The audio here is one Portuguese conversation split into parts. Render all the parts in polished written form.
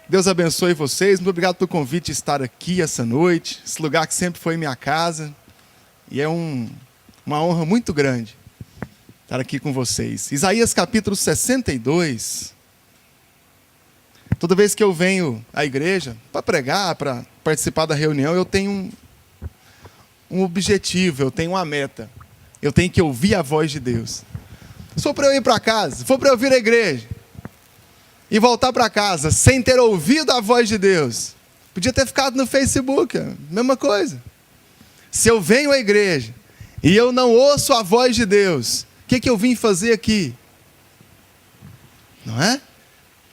Deus abençoe vocês. Muito obrigado pelo convite de estar aqui essa noite. Esse lugar que sempre foi minha casa. E é uma honra muito grande estar aqui com vocês. Isaías capítulo 62. Toda vez que eu venho à igreja para pregar, para participar da reunião, eu tenho um objetivo, eu tenho uma meta. Eu tenho que ouvir a voz de Deus. Se for para eu ir para casa, se for para eu vir à igreja e voltar para casa sem ter ouvido a voz de Deus, podia ter ficado no Facebook, mesma coisa. Se eu venho à igreja e eu não ouço a voz de Deus, o que eu vim fazer aqui? Não é?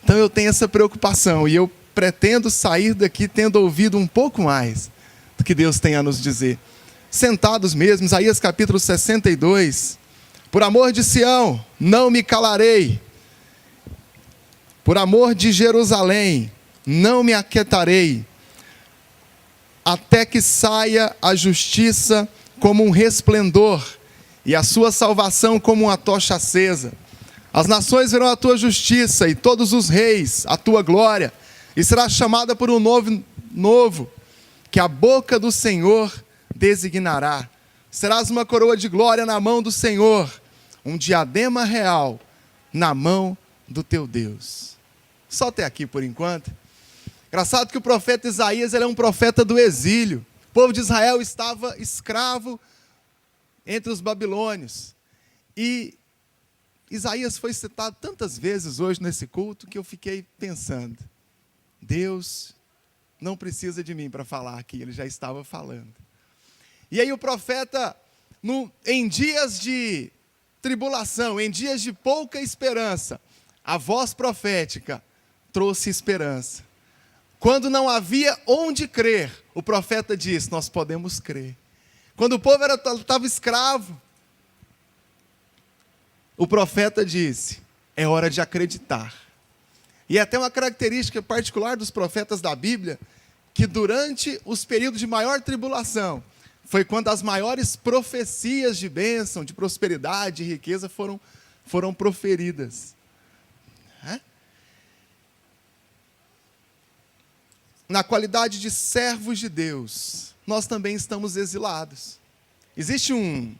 Então eu tenho essa preocupação e eu pretendo sair daqui tendo ouvido um pouco mais do que Deus tem a nos dizer. Sentados mesmo, Isaías capítulo 62. Por amor de Sião, não me calarei. Por amor de Jerusalém, não me aquietarei. Até que saia a justiça como um resplendor e a sua salvação como uma tocha acesa. As nações verão a tua justiça e todos os reis a tua glória. E será chamada por um novo que a boca do Senhor designará. Serás uma coroa de glória na mão do Senhor, um diadema real na mão do teu Deus. Só até aqui por enquanto. Engraçado que o profeta Isaías ele é um profeta do exílio. O povo de Israel estava escravo entre os babilônios. E Isaías foi citado tantas vezes hoje nesse culto que eu fiquei pensando, Deus não precisa de mim para falar aqui, ele já estava falando. E aí o profeta, em dias de tribulação, em dias de pouca esperança, a voz profética trouxe esperança. Quando não havia onde crer, o profeta disse, nós podemos crer. Quando o povo estava escravo, o profeta disse, é hora de acreditar. E é até uma característica particular dos profetas da Bíblia, que durante os períodos de maior tribulação, foi quando as maiores profecias de bênção, de prosperidade, de riqueza foram proferidas. Na qualidade de servos de Deus, nós também estamos exilados. Existe um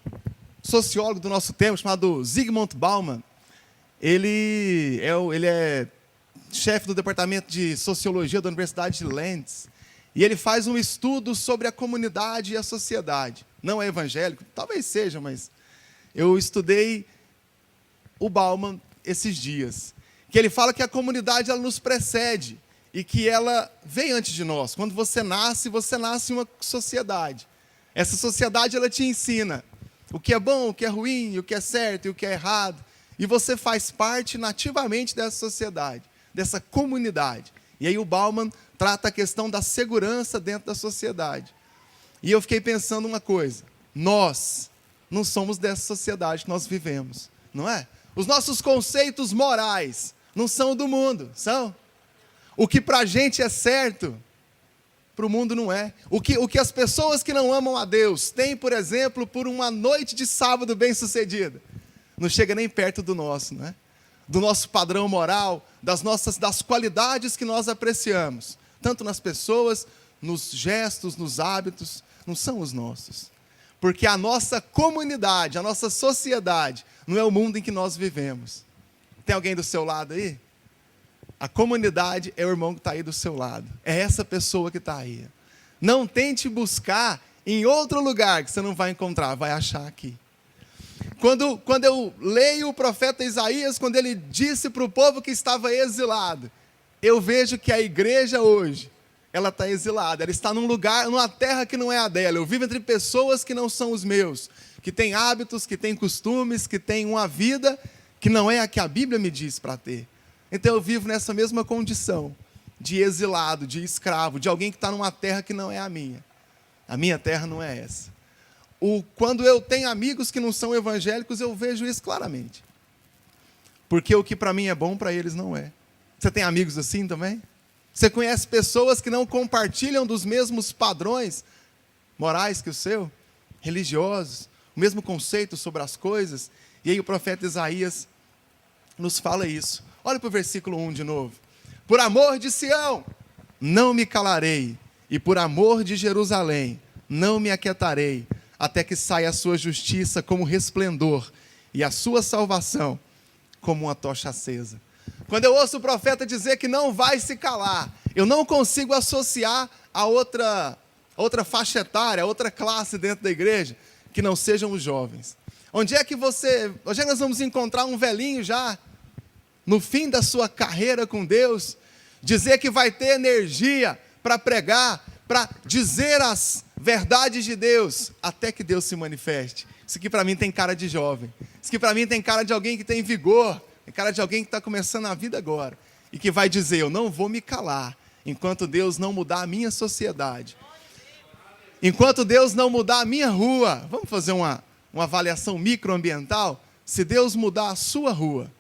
sociólogo do nosso tempo, chamado Zygmunt Bauman. Ele é chefe do departamento de sociologia da Universidade de Leeds. E ele faz um estudo sobre a comunidade e a sociedade. Não é evangélico, talvez seja, mas eu estudei o Bauman esses dias. Que ele fala que a comunidade ela nos precede e que ela vem antes de nós. Quando você nasce em uma sociedade. Essa sociedade ela te ensina o que é bom, o que é ruim, o que é certo e o que é errado. E você faz parte nativamente dessa sociedade, dessa comunidade. E aí o Bauman trata a questão da segurança dentro da sociedade. E eu fiquei pensando uma coisa. Nós não somos dessa sociedade que nós vivemos, não é? Os nossos conceitos morais não são do mundo, são? O que para a gente é certo, para o mundo não é. O que as pessoas que não amam a Deus têm, por exemplo, por uma noite de sábado bem-sucedida, não chega nem perto do nosso, não é? Do nosso padrão moral, das qualidades que nós apreciamos, tanto nas pessoas, nos gestos, nos hábitos, não são os nossos. Porque a nossa comunidade, a nossa sociedade, não é o mundo em que nós vivemos. Tem alguém do seu lado aí? A comunidade é o irmão que está aí do seu lado. É essa pessoa que está aí. Não tente buscar em outro lugar que você não vai encontrar, vai achar aqui. Quando eu leio o profeta Isaías, quando ele disse para o povo que estava exilado, eu vejo que a igreja hoje, ela está exilada, ela está num lugar, numa terra que não é a dela. Eu vivo entre pessoas que não são os meus, que têm hábitos, que têm costumes, que têm uma vida que não é a que a Bíblia me diz para ter. Então eu vivo nessa mesma condição de exilado, de escravo, de alguém que está numa terra que não é a minha. A minha terra não é essa. Quando eu tenho amigos que não são evangélicos, eu vejo isso claramente. Porque o que para mim é bom, para eles não é. Você tem amigos assim também? Você conhece pessoas que não compartilham dos mesmos padrões morais que o seu? Religiosos? O mesmo conceito sobre as coisas? E aí o profeta Isaías nos fala isso. Olha para o versículo 1 de novo. Por amor de Sião, não me calarei, e por amor de Jerusalém, não me aquietarei, até que saia a sua justiça como resplendor, e a sua salvação como uma tocha acesa. Quando eu ouço o profeta dizer que não vai se calar, eu não consigo associar a outra faixa etária, a outra classe dentro da igreja, que não sejam os jovens. Onde é que nós vamos encontrar um velhinho já, no fim da sua carreira com Deus, dizer que vai ter energia para pregar, para dizer as verdades de Deus, até que Deus se manifeste? Isso aqui para mim tem cara de jovem. Isso aqui para mim tem cara de alguém que tem vigor, tem cara de alguém que está começando a vida agora, e que vai dizer, eu não vou me calar, enquanto Deus não mudar a minha sociedade. Enquanto Deus não mudar a minha rua. Vamos fazer uma avaliação microambiental? Se Deus mudar a sua rua,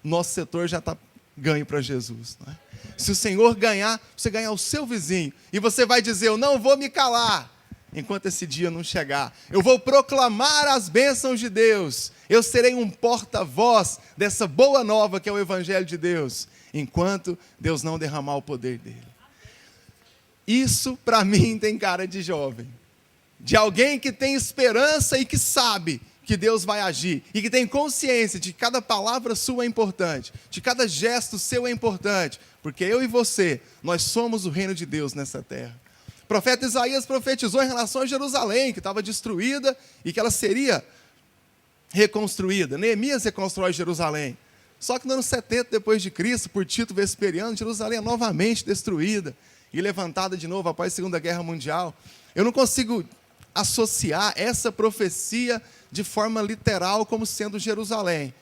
nosso setor já está ganho para Jesus, não é? Se o Senhor ganhar, você ganhar o seu vizinho, e você vai dizer, eu não vou me calar, enquanto esse dia não chegar. Eu vou proclamar as bênçãos de Deus. Eu serei um porta-voz dessa boa nova que é o Evangelho de Deus, enquanto Deus não derramar o poder dele. Isso, para mim, tem cara de jovem. De alguém que tem esperança e que sabe que Deus vai agir. E que tem consciência de que cada palavra sua é importante. De cada gesto seu é importante. Porque eu e você, nós somos o reino de Deus nessa terra. O profeta Isaías profetizou em relação a Jerusalém, que estava destruída e que ela seria reconstruída. Neemias reconstrói Jerusalém. Só que no ano 70 depois de Cristo, por Tito Vesperiano, Jerusalém é novamente destruída e levantada de novo após a Segunda Guerra Mundial. Eu não consigo associar essa profecia de forma literal como sendo Jerusalém,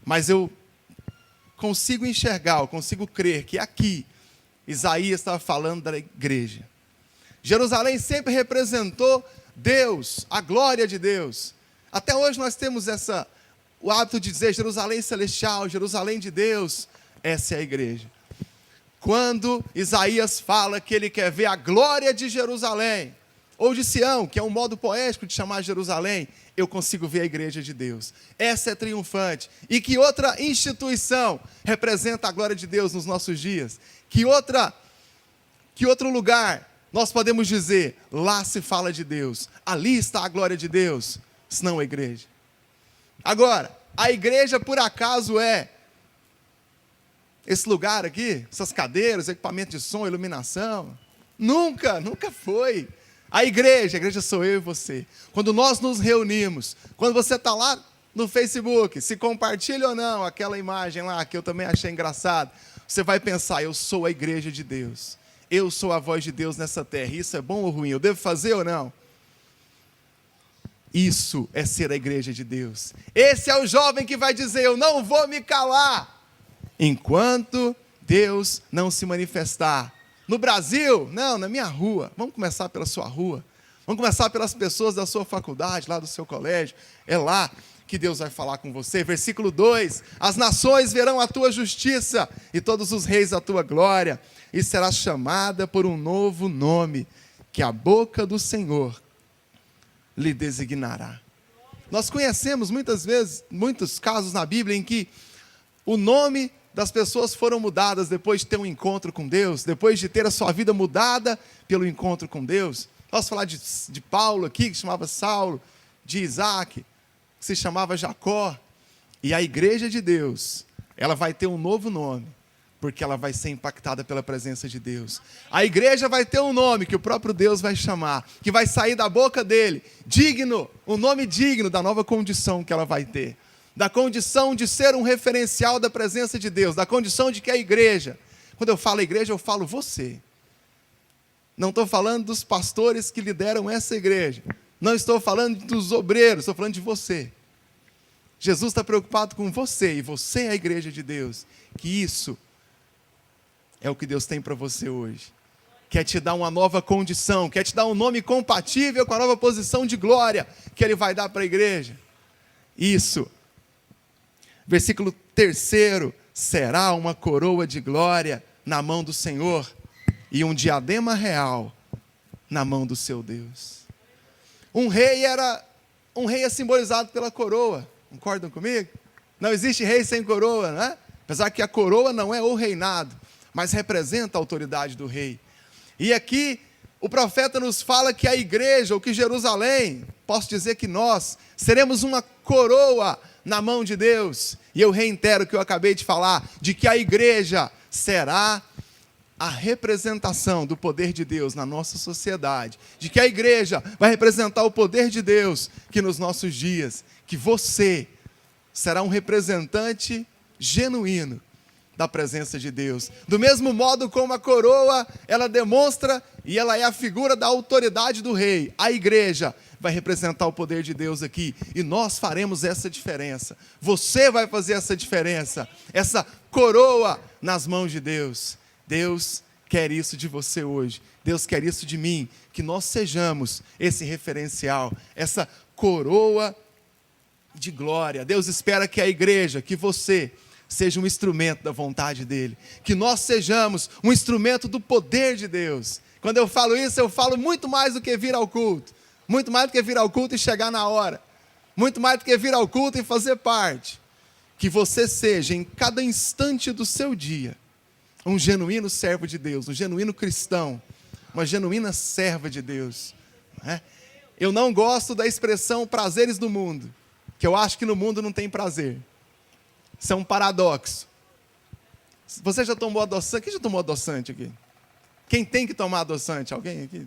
mas eu consigo enxergar, eu consigo crer que aqui Isaías estava falando da igreja. Jerusalém sempre representou Deus, a glória de Deus. Até hoje nós temos o hábito de dizer Jerusalém celestial, Jerusalém de Deus. Essa é a igreja. Quando Isaías fala que ele quer ver a glória de Jerusalém, ou de Sião, que é um modo poético de chamar Jerusalém, eu consigo ver a igreja de Deus. Essa é triunfante. E que outra instituição representa a glória de Deus nos nossos dias? Que outro lugar nós podemos dizer, lá se fala de Deus, ali está a glória de Deus, senão a igreja? Agora, a igreja por acaso é esse lugar aqui, essas cadeiras, equipamento de som, iluminação? Nunca foi. A igreja sou eu e você. Quando nós nos reunimos, quando você está lá no Facebook, se compartilha ou não aquela imagem lá, que eu também achei engraçado, você vai pensar, eu sou a igreja de Deus. Eu sou a voz de Deus nessa terra. Isso é bom ou ruim? Eu devo fazer ou não? Isso é ser a igreja de Deus. Esse é o jovem que vai dizer, eu não vou me calar, enquanto Deus não se manifestar. No Brasil? Não, na minha rua. Vamos começar pela sua rua. Vamos começar pelas pessoas da sua faculdade, lá do seu colégio. É lá que Deus vai falar com você. Versículo 2. As nações verão a tua justiça e todos os reis a tua glória. E será chamada por um novo nome, que a boca do Senhor lhe designará. Nós conhecemos muitas vezes, muitos casos na Bíblia em que o nome das pessoas foram mudadas depois de ter um encontro com Deus, depois de ter a sua vida mudada pelo encontro com Deus. Posso falar de Paulo aqui, que se chamava Saulo, de Isaac, que se chamava Jacó. E a igreja de Deus, ela vai ter um novo nome, porque ela vai ser impactada pela presença de Deus. A igreja vai ter um nome que o próprio Deus vai chamar, que vai sair da boca dele, digno, um nome digno da nova condição que ela vai ter. Da condição de ser um referencial da presença de Deus, da condição de que a igreja, quando eu falo igreja, eu falo você. Não estou falando dos pastores que lideram essa igreja, não estou falando dos obreiros, estou falando de você. Jesus está preocupado com você, e você é a igreja de Deus, que isso é o que Deus tem para você hoje. Quer te dar uma nova condição, quer te dar um nome compatível com a nova posição de glória que Ele vai dar para a igreja. Isso. Versículo 3, será uma coroa de glória na mão do Senhor e um diadema real na mão do seu Deus. Um rei é simbolizado pela coroa, concordam comigo? Não existe rei sem coroa, não é? Apesar que a coroa não é o reinado. mas representa a autoridade do rei. E aqui o profeta nos fala que a igreja, ou que Jerusalém, posso dizer que nós, seremos uma coroa na mão de Deus. E eu reitero o que eu acabei de falar, de que a igreja será a representação do poder de Deus na nossa sociedade, de que a igreja vai representar o poder de Deus, que nos nossos dias, que você será um representante genuíno da presença de Deus. Do mesmo modo como a coroa, ela demonstra e ela é a figura da autoridade do rei, a igreja vai representar o poder de Deus aqui, e nós faremos essa diferença. Você vai fazer essa diferença, essa coroa nas mãos de Deus. Deus quer isso de você hoje. Deus quer isso de mim, que nós sejamos esse referencial, essa coroa de glória. Deus espera que a igreja, que você, seja um instrumento da vontade dEle. Que nós sejamos um instrumento do poder de Deus. Quando eu falo isso, eu falo muito mais do que vir ao culto. Muito mais do que vir ao culto e chegar na hora. Muito mais do que vir ao culto e fazer parte. Que você seja, em cada instante do seu dia, um genuíno servo de Deus, um genuíno cristão, uma genuína serva de Deus. Eu não gosto da expressão prazeres do mundo, que eu acho que no mundo não tem prazer. Isso é um paradoxo. Você já tomou adoçante? Quem já tomou adoçante aqui? Quem tem que tomar adoçante? Alguém aqui?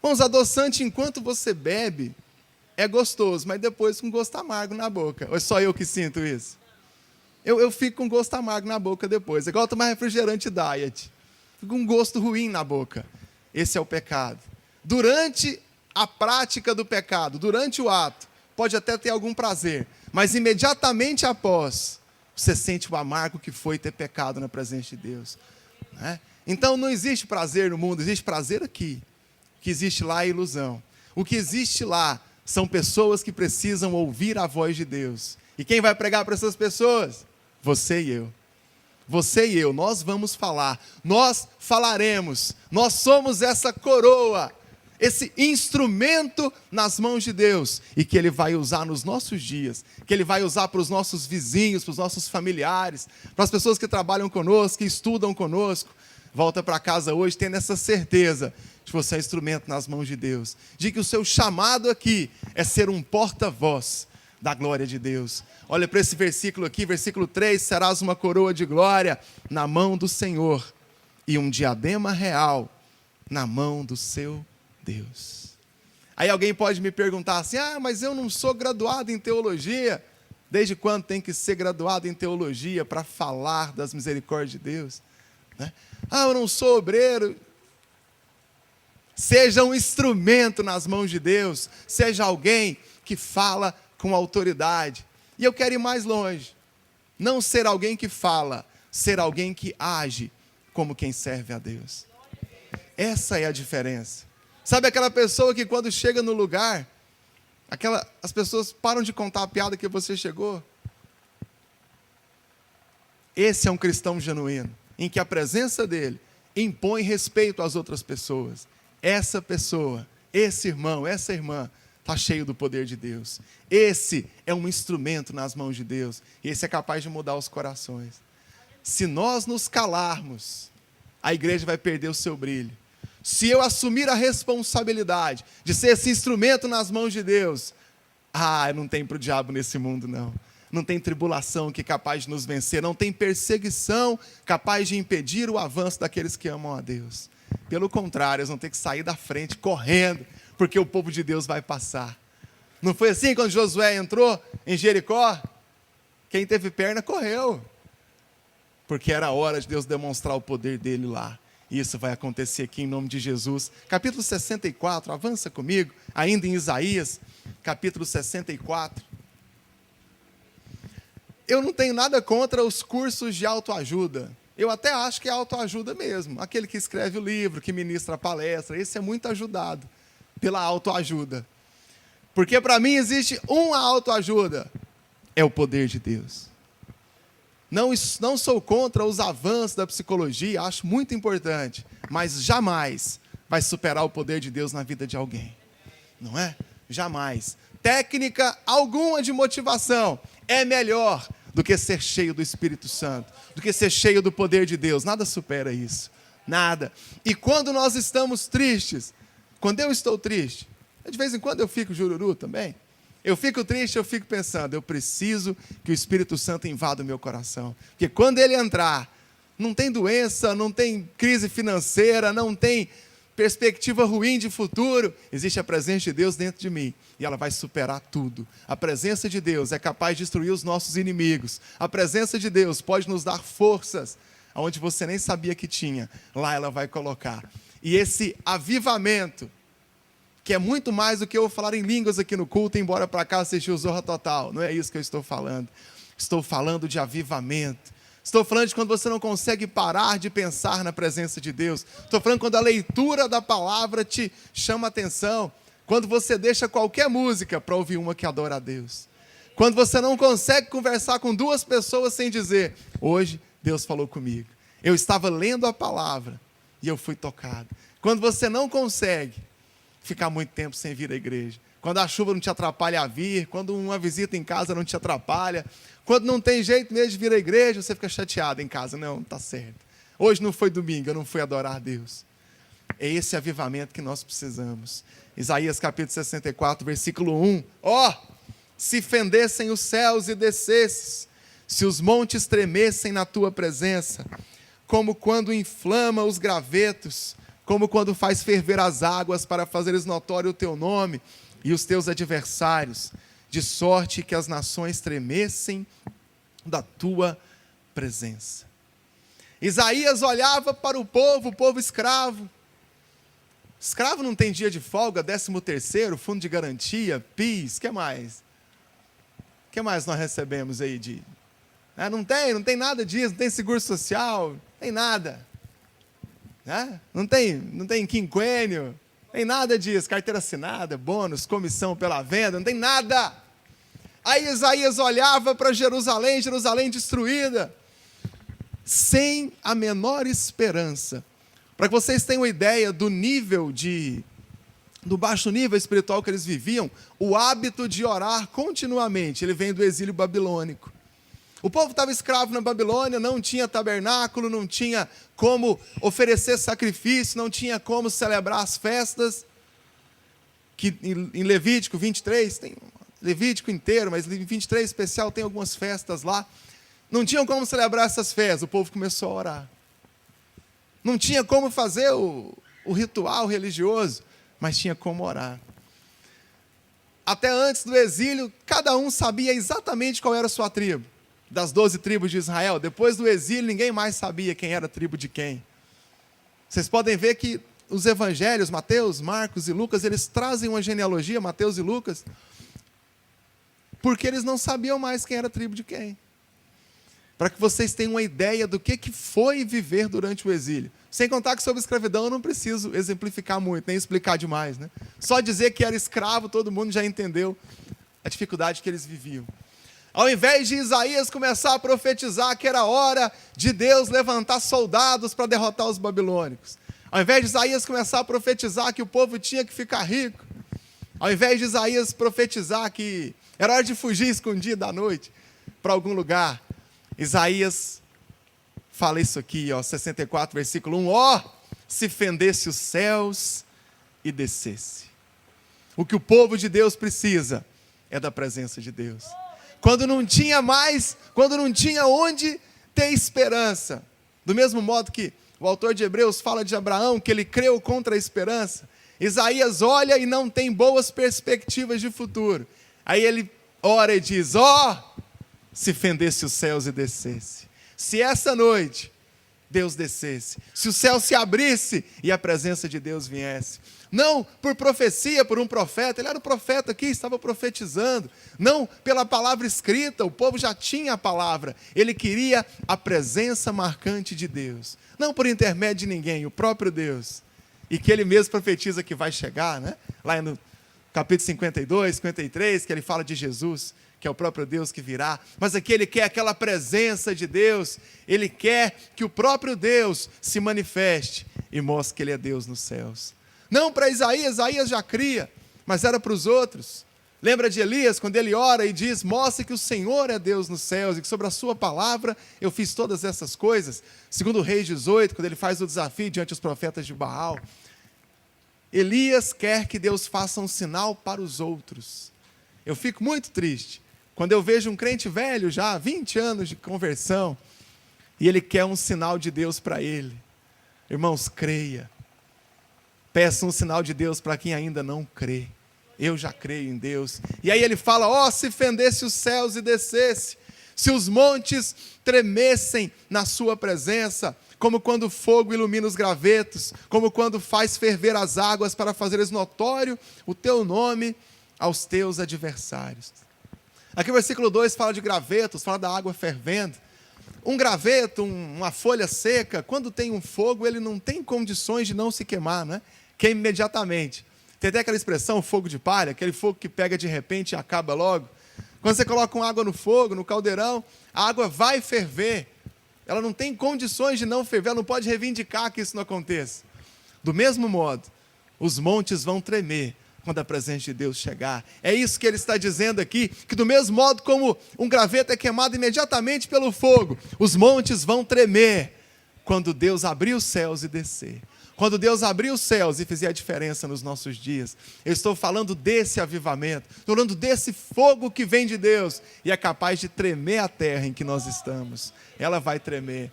Vamos, adoçante enquanto você bebe é gostoso, mas depois com gosto amargo na boca. Ou é só eu que sinto isso? Eu fico com gosto amargo na boca depois. É igual tomar refrigerante diet. Fico com um gosto ruim na boca. Esse é o pecado. Durante a prática do pecado, durante o ato, pode até ter algum prazer, mas imediatamente após, você sente o amargo que foi ter pecado na presença de Deus. Então não existe prazer no mundo, existe prazer aqui. O que existe lá é ilusão. O que existe lá são pessoas que precisam ouvir a voz de Deus. E quem vai pregar para essas pessoas? Você e eu. Você e eu, nós vamos falar, nós falaremos, nós somos essa coroa, esse instrumento nas mãos de Deus, e que Ele vai usar nos nossos dias, que Ele vai usar para os nossos vizinhos, para os nossos familiares, para as pessoas que trabalham conosco, que estudam conosco. Volta para casa hoje tendo essa certeza de que você é instrumento nas mãos de Deus, de que o seu chamado aqui é ser um porta-voz da glória de Deus. Olha para esse versículo aqui, versículo 3, serás uma coroa de glória na mão do Senhor e um diadema real na mão do seu Deus. Aí alguém pode me perguntar assim, mas eu não sou graduado em teologia. Desde quando tem que ser graduado em teologia para falar das misericórdias de Deus? Eu não sou obreiro. Seja um instrumento nas mãos de Deus, seja alguém que fala com autoridade. E eu quero ir mais longe. Não ser alguém que fala, ser alguém que age como quem serve a Deus. Essa é a diferença. Sabe aquela pessoa que quando chega no lugar, as pessoas param de contar a piada que você chegou? Esse é um cristão genuíno, em que a presença dele impõe respeito às outras pessoas. Essa pessoa, esse irmão, essa irmã, está cheio do poder de Deus. Esse é um instrumento nas mãos de Deus. E esse é capaz de mudar os corações. Se nós nos calarmos, a igreja vai perder o seu brilho. Se eu assumir a responsabilidade de ser esse instrumento nas mãos de Deus, não tem para o diabo nesse mundo, não. Não tem tribulação que é capaz de nos vencer. Não tem perseguição capaz de impedir o avanço daqueles que amam a Deus. Pelo contrário, eles vão ter que sair da frente, correndo, porque o povo de Deus vai passar. Não foi assim quando Josué entrou em Jericó? Quem teve perna correu. Porque era a hora de Deus demonstrar o poder dele lá. E isso vai acontecer aqui em nome de Jesus. Capítulo 64, avança comigo, ainda em Isaías, capítulo 64. Eu não tenho nada contra os cursos de autoajuda. Eu até acho que é autoajuda mesmo. Aquele que escreve o livro, que ministra a palestra, esse é muito ajudado pela autoajuda. Porque para mim existe uma autoajuda, é o poder de Deus. Não sou contra os avanços da psicologia, acho muito importante, mas jamais vai superar o poder de Deus na vida de alguém. Não é? Jamais. Técnica alguma de motivação é melhor do que ser cheio do Espírito Santo, do que ser cheio do poder de Deus. Nada supera isso, nada. E quando nós estamos tristes, quando eu estou triste, de vez em quando eu fico jururu também, eu fico triste, eu fico pensando, eu preciso que o Espírito Santo invada o meu coração, porque quando ele entrar, não tem doença, não tem crise financeira, não tem perspectiva ruim de futuro, existe a presença de Deus dentro de mim, e ela vai superar tudo. A presença de Deus é capaz de destruir os nossos inimigos, a presença de Deus pode nos dar forças, onde você nem sabia que tinha, lá ela vai colocar. E esse avivamento, que é muito mais do que eu falar em línguas aqui no culto, embora para cá assistir o Zorra Total, não é isso que eu estou falando. Estou falando de avivamento. Estou falando de quando você não consegue parar de pensar na presença de Deus. Estou falando quando a leitura da palavra te chama a atenção. Quando você deixa qualquer música para ouvir uma que adora a Deus. Quando você não consegue conversar com duas pessoas sem dizer, hoje Deus falou comigo. Eu estava lendo a palavra e eu fui tocado. Quando você não consegue ficar muito tempo sem vir à igreja. Quando a chuva não te atrapalha a vir, quando uma visita em casa não te atrapalha, quando não tem jeito mesmo de vir à igreja, você fica chateado em casa. Não, está certo. Hoje não foi domingo, eu não fui adorar a Deus. É esse avivamento que nós precisamos. Isaías capítulo 64, versículo 1. Se fendessem os céus e descesses, se os montes tremessem na tua presença, como quando inflama os gravetos, como quando faz ferver as águas para fazeres notório o teu nome e os teus adversários, de sorte que as nações tremessem da tua presença. Isaías olhava para o povo escravo. Escravo não tem dia de folga, 13º, fundo de garantia, PIS, o que mais? O que mais nós recebemos aí de... Não tem nada disso, não tem seguro social, não tem nada. Não tem quinquênio, não tem nada disso, carteira assinada, bônus, comissão pela venda, não tem nada. Aí Isaías olhava para Jerusalém destruída, sem a menor esperança. Para que vocês tenham ideia do baixo nível espiritual que eles viviam, o hábito de orar continuamente, ele vem do exílio babilônico. O povo estava escravo na Babilônia, não tinha tabernáculo, não tinha como oferecer sacrifício, não tinha como celebrar as festas, que em Levítico 23, tem Levítico inteiro, mas em 23 especial tem algumas festas lá. Não tinham como celebrar essas festas, o povo começou a orar. Não tinha como fazer o ritual religioso, mas tinha como orar. Até antes do exílio, cada um sabia exatamente qual era a sua tribo. Das 12 tribos de Israel, depois do exílio, ninguém mais sabia quem era a tribo de quem. Vocês podem ver que os evangelhos, Mateus, Marcos e Lucas, eles trazem uma genealogia, Mateus e Lucas, porque eles não sabiam mais quem era a tribo de quem. Para que vocês tenham uma ideia do que foi viver durante o exílio. Sem contar que sobre escravidão eu não preciso exemplificar muito, nem explicar demais, né? Só dizer que era escravo, todo mundo já entendeu a dificuldade que eles viviam. Ao invés de Isaías começar a profetizar que era hora de Deus levantar soldados para derrotar os babilônicos, ao invés de Isaías começar a profetizar que o povo tinha que ficar rico, ao invés de Isaías profetizar que era hora de fugir escondido à noite para algum lugar, Isaías fala isso aqui, 64, versículo 1, se fendesse os céus e descesse. O que o povo de Deus precisa é da presença de Deus. Quando não tinha onde ter esperança. Do mesmo modo que o autor de Hebreus fala de Abraão, que ele creu contra a esperança. Isaías olha e não tem boas perspectivas de futuro. Aí ele ora e diz, se fendesse os céus e descesse. Se essa noite Deus descesse, se o céu se abrisse e a presença de Deus viesse. Não por profecia, por um profeta, ele era o profeta aqui, estava profetizando. Não pela palavra escrita, o povo já tinha a palavra. Ele queria a presença marcante de Deus. Não por intermédio de ninguém, o próprio Deus. E que ele mesmo profetiza que vai chegar, né? Lá no capítulo 52, 53, que ele fala de Jesus, que é o próprio Deus que virá. Mas aqui ele quer aquela presença de Deus. Ele quer que o próprio Deus se manifeste e mostre que ele é Deus nos céus. Não para Isaías já cria, mas era para os outros. Lembra de Elias, quando ele ora e diz: mostre que o Senhor é Deus nos céus e que sobre a sua palavra eu fiz todas essas coisas. Segundo Reis 18, quando ele faz o desafio diante dos profetas de Baal. Elias quer que Deus faça um sinal para os outros. Eu fico muito triste quando eu vejo um crente velho já, 20 anos de conversão, e ele quer um sinal de Deus para ele. Irmãos, creia. Peça um sinal de Deus para quem ainda não crê. Eu já creio em Deus. E aí ele fala: se fendesse os céus e descesse, se os montes tremessem na sua presença, como quando o fogo ilumina os gravetos, como quando faz ferver as águas para fazeres notório o teu nome aos teus adversários. Aqui o versículo 2 fala de gravetos, fala da água fervendo. Um graveto, uma folha seca, quando tem um fogo, ele não tem condições de não se queimar, né? Queima imediatamente. Tem até aquela expressão, fogo de palha, aquele fogo que pega de repente e acaba logo. Quando você coloca uma água no fogo, no caldeirão, a água vai ferver. Ela não tem condições de não ferver, ela não pode reivindicar que isso não aconteça. Do mesmo modo, os montes vão tremer quando a presença de Deus chegar. É isso que ele está dizendo aqui, que do mesmo modo como um graveto é queimado imediatamente pelo fogo, os montes vão tremer quando Deus abrir os céus e descer. Quando Deus abrir os céus e fizer a diferença nos nossos dias. Eu estou falando desse avivamento, estou falando desse fogo que vem de Deus e é capaz de tremer a terra em que nós estamos. Ela vai tremer,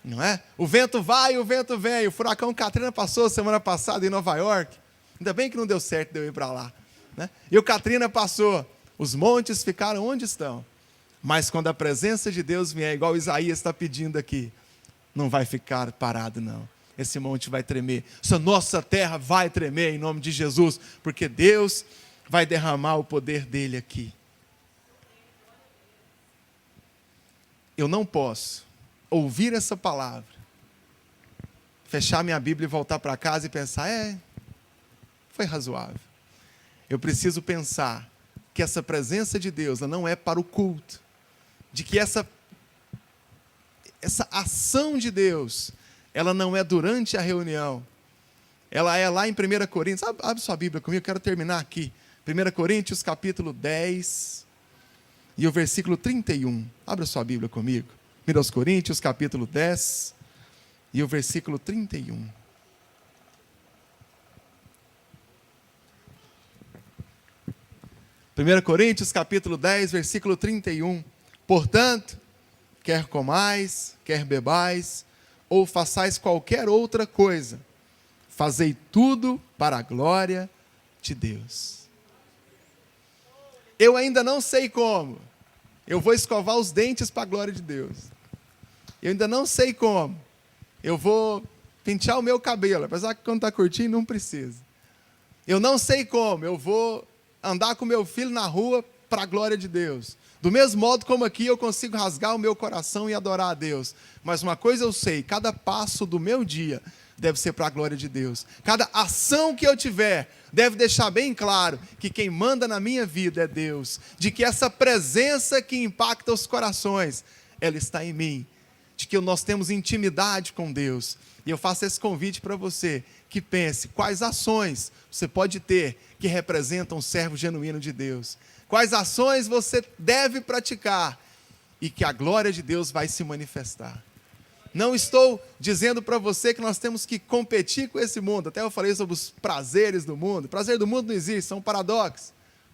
não é? O vento vai e o vento vem. O furacão Katrina passou semana passada em Nova York. Ainda bem que não deu certo de eu ir para lá, né? E o Katrina passou. Os montes ficaram onde estão. Mas quando a presença de Deus vier, igual Isaías está pedindo aqui, não vai ficar parado, não. Esse monte vai tremer. Essa nossa terra vai tremer em nome de Jesus, porque Deus vai derramar o poder dele aqui. Eu não posso ouvir essa palavra, fechar minha Bíblia e voltar para casa e pensar: foi razoável. Eu preciso pensar que essa presença de Deus ela não é para o culto, de que essa ação de Deus ela não é durante a reunião, ela é lá em 1 Coríntios, abre sua Bíblia comigo, eu quero terminar aqui, 1 Coríntios capítulo 10, e o versículo 31, abre sua Bíblia comigo, 1 Coríntios capítulo 10, e o versículo 31. Primeira Coríntios capítulo 10, versículo 31, portanto, quer comais, quer bebais, ou façais qualquer outra coisa, fazei tudo para a glória de Deus. Eu ainda não sei como, eu vou escovar os dentes para a glória de Deus. Eu ainda não sei como, eu vou pentear o meu cabelo, apesar que quando está curtinho não precisa. Eu não sei como, eu vou andar com meu filho na rua para a glória de Deus. Do mesmo modo como aqui eu consigo rasgar o meu coração e adorar a Deus. Mas uma coisa eu sei, cada passo do meu dia deve ser para a glória de Deus. Cada ação que eu tiver deve deixar bem claro que quem manda na minha vida é Deus. De que essa presença que impacta os corações, ela está em mim. De que nós temos intimidade com Deus. E eu faço esse convite para você, que pense quais ações você pode ter que representam um servo genuíno de Deus. Quais ações você deve praticar e que a glória de Deus vai se manifestar. Não estou dizendo para você que nós temos que competir com esse mundo. Até eu falei sobre os prazeres do mundo. O prazer do mundo não existe, são paradoxos.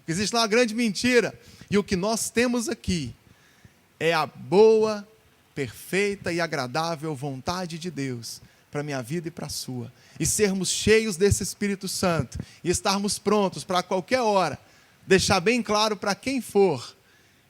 Existe lá uma grande mentira. E o que nós temos aqui é a boa, perfeita e agradável vontade de Deus para a minha vida e para a sua. E sermos cheios desse Espírito Santo e estarmos prontos para qualquer hora deixar bem claro para quem for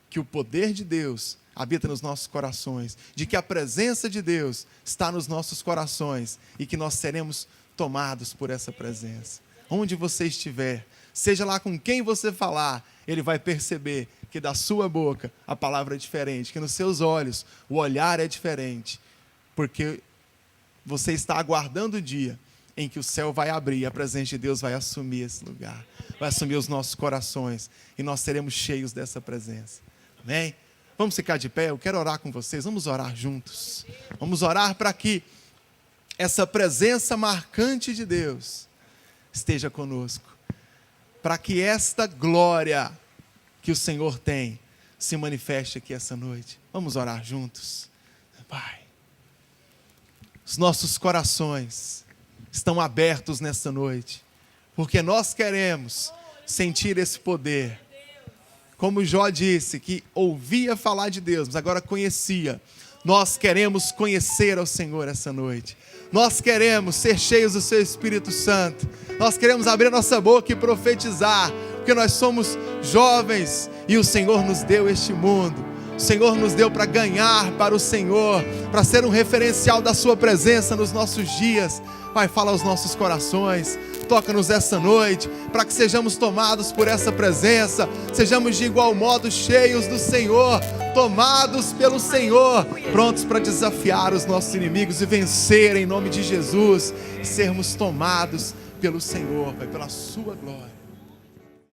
que o poder de Deus habita nos nossos corações, de que a presença de Deus está nos nossos corações e que nós seremos tomados por essa presença. Onde você estiver, seja lá com quem você falar, ele vai perceber que da sua boca a palavra é diferente, que nos seus olhos o olhar é diferente, porque você está aguardando o dia em que o céu vai abrir e a presença de Deus vai assumir esse lugar, vai assumir os nossos corações e nós seremos cheios dessa presença. Amém? Vamos ficar de pé, eu quero orar com vocês, vamos orar juntos. Vamos orar para que essa presença marcante de Deus esteja conosco, para que esta glória que o Senhor tem se manifeste aqui essa noite. Vamos orar juntos. Pai, os nossos corações estão abertos nessa noite, porque nós queremos sentir esse poder. Como Jó disse, que ouvia falar de Deus, mas agora conhecia. Nós queremos conhecer ao Senhor essa noite. Nós queremos ser cheios do Seu Espírito Santo. Nós queremos abrir a nossa boca e profetizar, porque nós somos jovens e o Senhor nos deu este mundo. O Senhor nos deu para ganhar para o Senhor, para ser um referencial da Sua presença nos nossos dias. Pai, fala aos nossos corações, toca-nos essa noite, para que sejamos tomados por essa presença, sejamos de igual modo cheios do Senhor, tomados pelo Senhor, prontos para desafiar os nossos inimigos e vencer em nome de Jesus, e sermos tomados pelo Senhor, Pai, pela Sua glória.